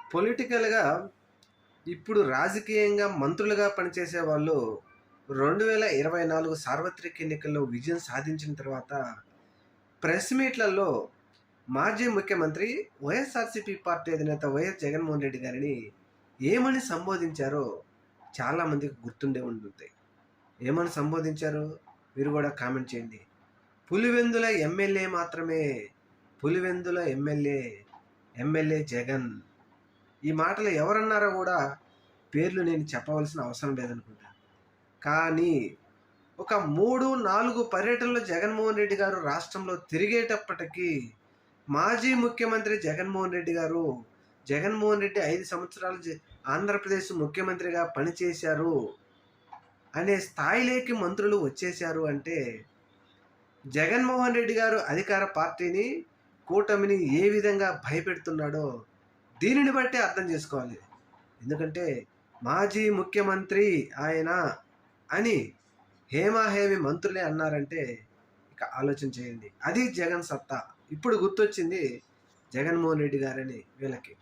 పొలిటికల్‌గా ఇప్పుడు రాజకీయంగా మంత్రులుగా పనిచేసే వాళ్ళు 2024 సార్వత్రిక ఎన్నికల్లో విజయం సాధించిన తర్వాత ప్రెస్ మీట్‌లలో మాజీ ముఖ్యమంత్రి వైఎస్ఆర్‌సీపీ పార్టీ అధినేత వైఎస్ జగన్మోహన్ రెడ్డి గారిని ఏమని సంబోధించారో చాలామందికి గుర్తుండే ఉంటుంది. ఏమని సంబోధించారో మీరు కూడా కామెంట్ చేయండి. పులివెందుల ఎమ్మెల్యే మాత్రమే, పులివెందుల ఎమ్మెల్యే, ఎమ్మెల్యే జగన్. ఈ మాటలు ఎవరన్నారో కూడా పేర్లు నేను చెప్పవలసిన అవసరం లేదనుకుంటా. కానీ ఒక 3, 4 పర్యటనలు జగన్మోహన్ రెడ్డి గారు రాష్ట్రంలో తిరిగేటప్పటికీ మాజీ ముఖ్యమంత్రి జగన్మోహన్ రెడ్డి 5 సంవత్సరాలు ఆంధ్రప్రదేశ్ ముఖ్యమంత్రిగా పనిచేశారు అనే స్థాయిలోకి మంత్రులు వచ్చేశారు అంటే జగన్మోహన్ రెడ్డి గారు అధికార పార్టీని, కూటమిని ఏ విధంగా భయపెడుతున్నాడో దీనిని బట్టే అర్థం చేసుకోవాలి. ఎందుకంటే మాజీ ముఖ్యమంత్రి ఆయన అని హేమాహేమి మంత్రులే అన్నారంటే ఇక ఆలోచన చేయండి. అది జగన్ సత్తా. ఇప్పుడు గుర్తొచ్చింది జగన్మోహన్ రెడ్డి గారని వీళ్ళకి.